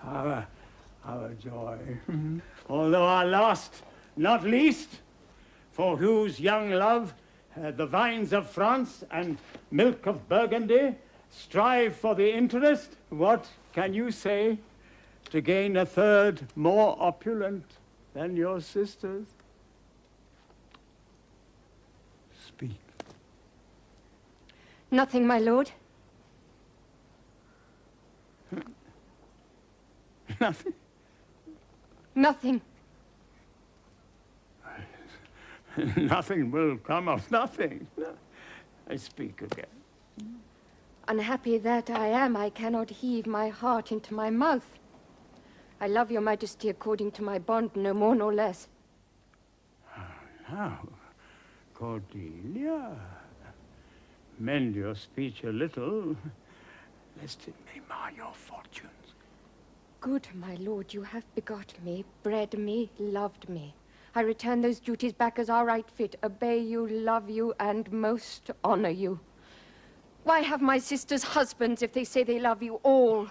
our joy. Although our last, not least, for whose young love the vines of France and milk of Burgundy strive for the interest, what can you say to gain a third more opulent than your sisters? Speak. Nothing, my lord. Nothing? Nothing. Nothing will come of nothing. I speak again. Unhappy that I am, I cannot heave my heart into my mouth. I love your majesty according to my bond, no more nor less. Now, Cordelia, mend your speech a little, lest it may mar your fortunes. Good, my lord, you have begot me, bred me, loved me. I return those duties back as are right fit, obey you, love you, and most honor you. Why have my sisters husbands if they say they love you all?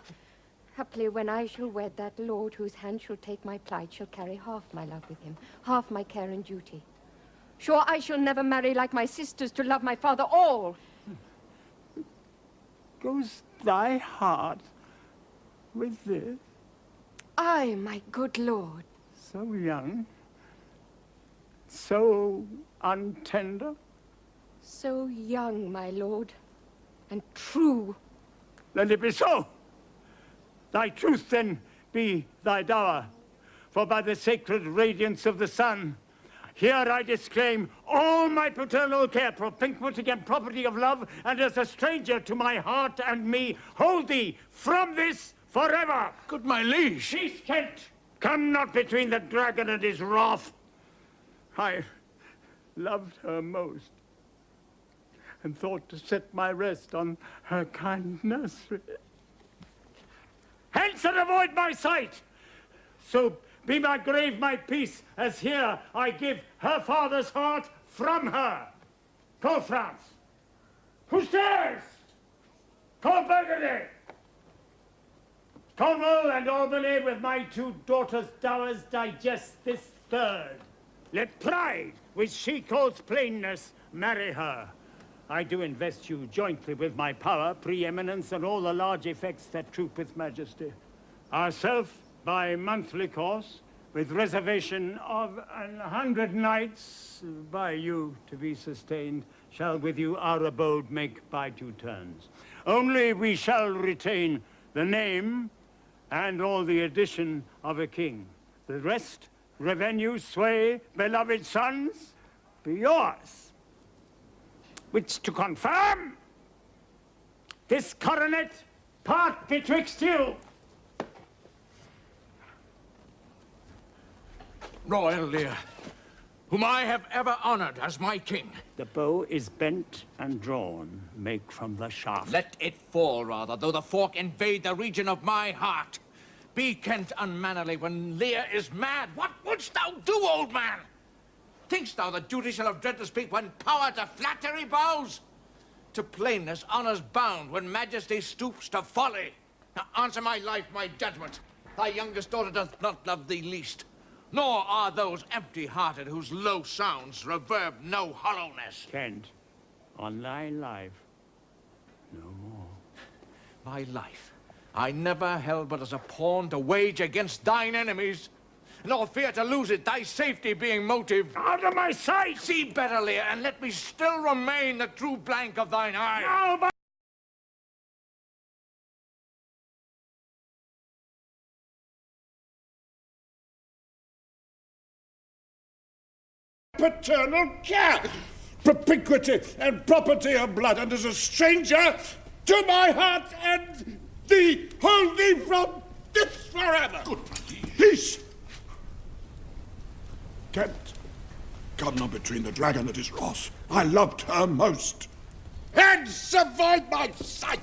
Haply when I shall wed, that lord whose hand shall take my plight shall carry half my love with him, half my care and duty. Sure, I shall never marry like my sisters to love my father all. Goes thy heart with this? Aye, my good lord. So young, so untender. So young, my lord, and true. Let it be so. Thy truth, then, be thy dower. For by the sacred radiance of the sun, here I disclaim all my paternal care, propinquity and property of love, and as a stranger to my heart and me, hold thee from this forever. Good my liege. Cease, Kent. Come not between the dragon and his wrath. I loved her most, and thought to set my rest on her kindness. Hence and avoid my sight. So be my grave my peace, as here I give her father's heart from her. Call France. Who stirs? Call Burgundy. Cornwall and Albany with my two daughters' dowers digest this third. Let pride, which she calls plainness, marry her. I do invest you jointly with my power, preeminence, and all the large effects that troop with majesty. Ourself, by monthly course, with reservation of 100 knights, by you to be sustained, shall with you our abode make by due turns. Only we shall retain the name and all the addition of a king. The rest, revenue, sway, beloved sons, be yours. Which to confirm, this coronet part betwixt you. Royal Lear, whom I have ever honored as my king. The bow is bent and drawn, make from the shaft. Let it fall, rather, though the fork invade the region of my heart. Be Kent unmannerly when Lear is mad. What wouldst thou do, old man? Think'st thou that duty shall have dread to speak when power to flattery bows? To plainness honor's bound when majesty stoops to folly. Now answer my life, my judgment. Thy youngest daughter doth not love thee least, nor are those empty-hearted whose low sounds reverb no hollowness. Kent, on thy life, no more. My life I never held but as a pawn to wage against thine enemies, nor fear to lose it, thy safety being motive. Out of my sight! See better, Lear, and let me still remain the true blank of thine eye. No, but paternal care, propinquity and property of blood, and as a stranger to my heart and thee, hold thee from this forever. Good. Peace. Kent, come not between the dragon and his wrath. I loved her most. Hence, avoid my sight.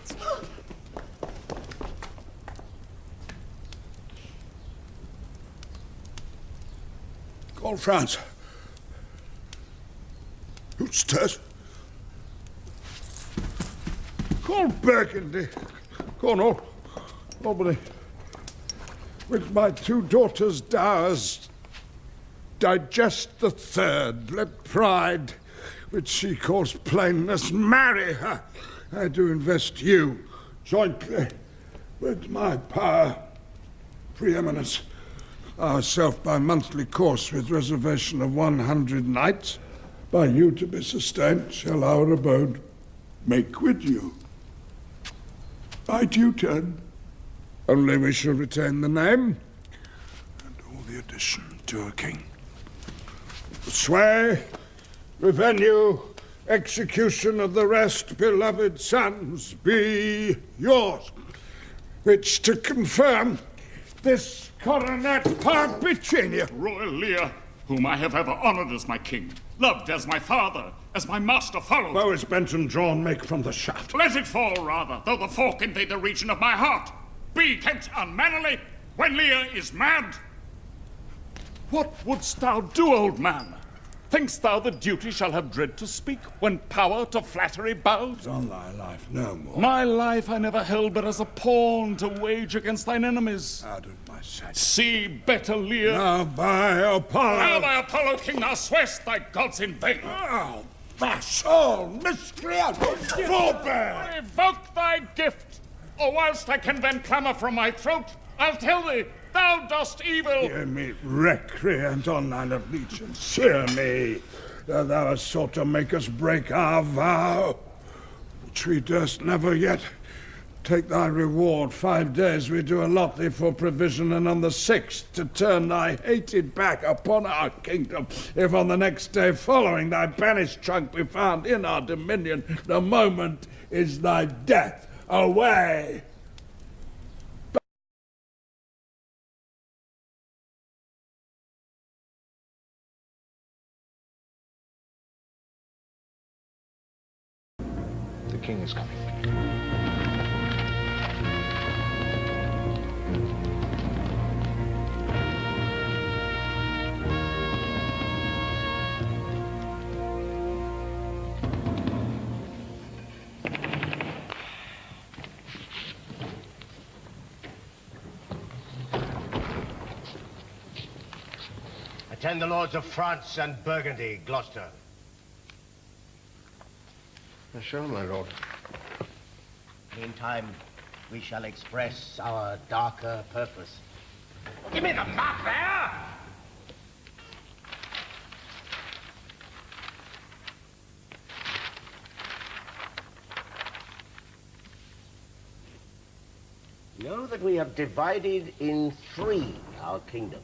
Call France. Who stirs? Call Burgundy. Cornwall. Albany. with my 2 daughters' dowers, digest the 3rd. Let pride, which she calls plainness, marry her. I do invest you jointly with my power, preeminence, ourself by monthly course with reservation of 100 knights, by you to be sustained, shall our abode make with you. By due turn, only we shall retain the name and all the addition to a king. The sway, revenue, execution of the rest, beloved sons, be yours, which to confirm this coronet par between you. Royal Lear, whom I have ever honored as my king, loved as my father, as my master followed. Bow is bent and drawn, make from the shaft. Let it fall, rather, though the fork invade the region of my heart. Be Kent unmannerly when Lear is mad. What wouldst thou do, old man? Think'st thou the duty shall have dread to speak, when power to flattery bows? On thy life no more. My life I never held but as a pawn to wage against thine enemies. Out of my sight. See better, Lear. Now by Apollo. Now by Apollo, King, thou swear'st thy gods in vain. Oh, vassal, miscreant, forbear! Revoke thy gift, or whilst I can then clamour from my throat, I'll tell thee, thou dost evil. Hear me, recreant on thine allegiance. Hear me, that thou hast sought to make us break our vow, which we durst never yet. Take thy reward. 5 days we do allot thee for provision, and on the 6th to turn thy hated back upon our kingdom. If on the next day following thy banished trunk be found in our dominion, the moment is thy death. Away! The king is coming. Attend the lords of France and Burgundy, Gloucester. Sure, my lord. Meantime, we shall express our darker purpose. Give me the map there! Know that we have divided in 3 our kingdom.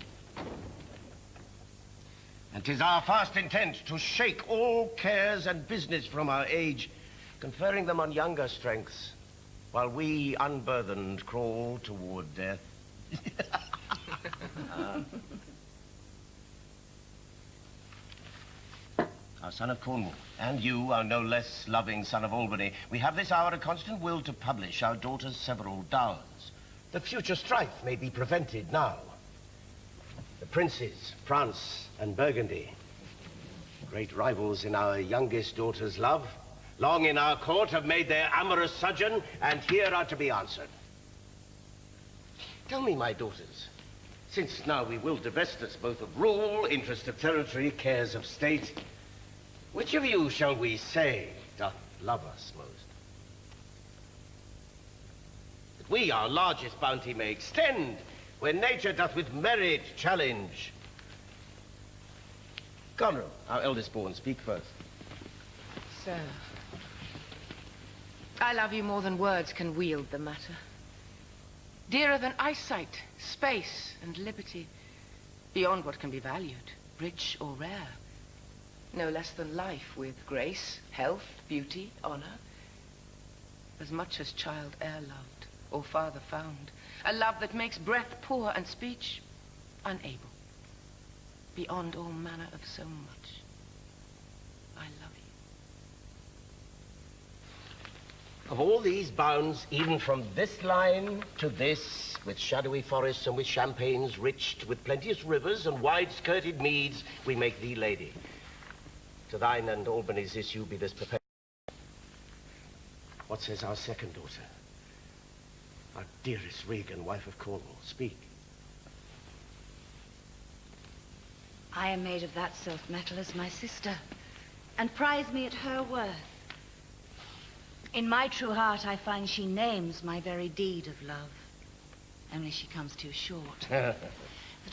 And 'tis our fast intent to shake all cares and business from our age, conferring them on younger strengths, while we, unburthened, crawl toward death. Our son of Cornwall, and you, our no less loving son of Albany, we have this hour a constant will to publish our daughter's several dowers. The future strife may be prevented now. The princes, France and Burgundy, great rivals in our youngest daughter's love, long in our court have made their amorous sojourn, and here are to be answered. Tell me, my daughters, since now we will divest us both of rule, interest of territory, cares of state, which of you shall we say doth love us most? That we our largest bounty may extend, when nature doth with merit challenge. Conrad, our eldest born, speak first. Sir, I love you more than words can wield the matter. Dearer than eyesight, space, and liberty. Beyond what can be valued, rich or rare. No less than life, with grace, health, beauty, honor. As much as child e'er loved, or father found. A love that makes breath poor and speech unable. Beyond all manner of so much, I love you. Of all these bounds, even from this line to this, with shadowy forests and with champaigns riched, with plenteous rivers and wide-skirted meads, we make thee lady. To thine and Albany's issue be this perpetual. What says our second daughter? Our dearest Regan, wife of Cornwall, speak. I am made of that self-metal as my sister, and prize me at her worth. In my true heart, I find she names my very deed of love. Only she comes too short. That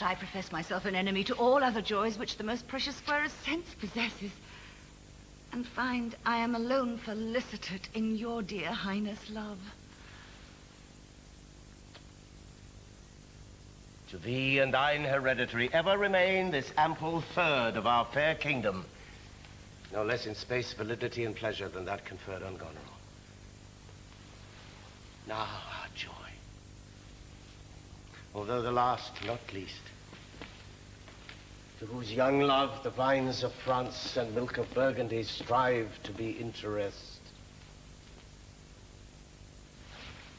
I profess myself an enemy to all other joys which the most precious square of sense possesses, and find I am alone felicitate in your dear highness' love. To thee and thine hereditary ever remain this ample third of our fair kingdom, no less in space, validity, and pleasure than that conferred on Goneril. Now our joy, although the last, not least, to whose young love the vines of France and milk of Burgundy strive to be interest.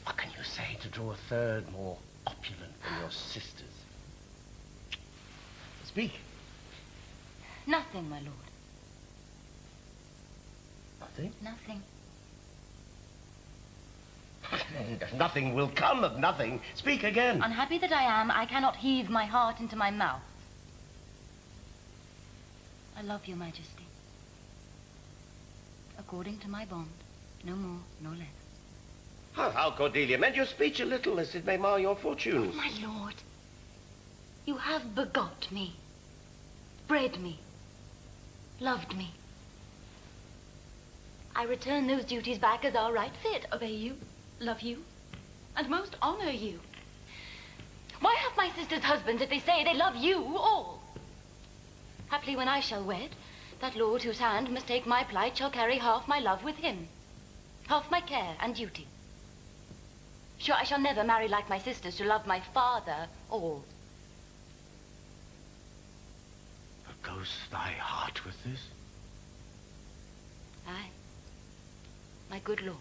What can you say to draw a third more opulent than your sisters? Speak. Nothing, my lord. Nothing? Nothing. Nothing will come of nothing. Speak again. Unhappy that I am, I cannot heave my heart into my mouth. I love your majesty. According to my bond, no more, no less. How, Cordelia, mend your speech a little, lest it may mar your fortunes. Oh, my lord, you have begot me, bred me, loved me. I return those duties back as our right fit, obey you, love you, and most honor you. Why have my sisters husbands if they say they love you all? Haply when I shall wed, that lord whose hand must take my plight shall carry half my love with him, half my care and duty. Sure, I shall never marry like my sisters to love my father all. But goes thy heart with this? Aye, my good lord.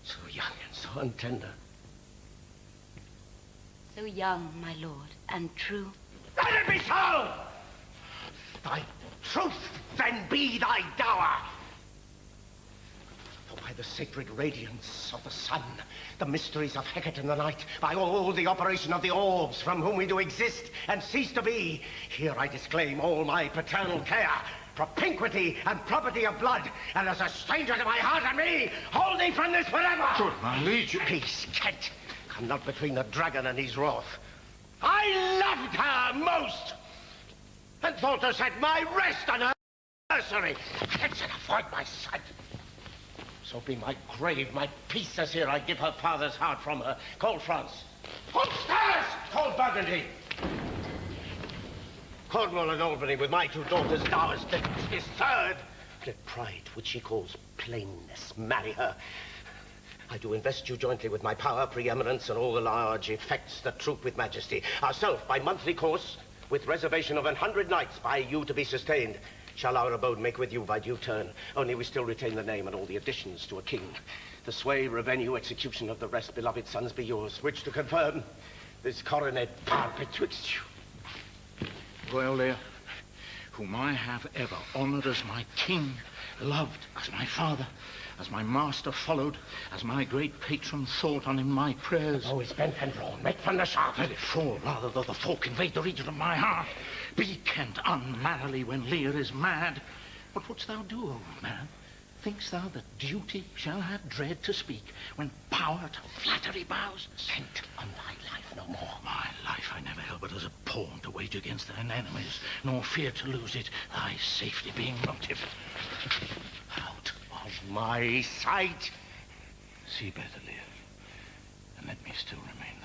So young and so untender. So young, my lord, and true. Let it be so! Thy truth then be thy dower! For by the sacred radiance of the sun, the mysteries of Hecate in the night, by all the operation of the orbs from whom we do exist and cease to be, here I disclaim all my paternal care, propinquity and property of blood, and as a stranger to my heart and me, hold thee from this forever! Good, my liege. Peace, Kent. Come not between the dragon and his wrath. I loved her most, and thought to set my rest on her nursery. Hence and avoid my sight. So be my grave, my peace, as here I give her father's heart from her. Call France. Upstairs! Call Burgundy. Cornwall and Albany with my two daughters' dowers. His third. Let pride, which she calls plainness, marry her. I do invest you jointly with my power, preeminence, and all the large effects that troop with majesty. Ourself, by monthly course, with reservation of 100 knights by you to be sustained, shall our abode make with you by due turn. Only we still retain the name and all the additions to a king. The sway, revenue, execution of the rest, beloved sons, be yours, which to confirm this coronet power betwixt you. Royal Lear, whom I have ever honored as my king, loved as my father, as my master followed, as my great patron thought on in my prayers. Oh, it's bent and drawn. Make from the shaft. Let it fall, rather, though the folk invade the region of my heart. Be Kent unmannerly when Lear is mad. What wouldst thou do, old man? Think'st thou that duty shall have dread to speak when power to flattery bows? Kent, on thy life no more. My life I never held but as a pawn to wage against thine enemies, nor fear to lose it, thy safety being motive. Out Of my sight. See better, Lear, and let me still remain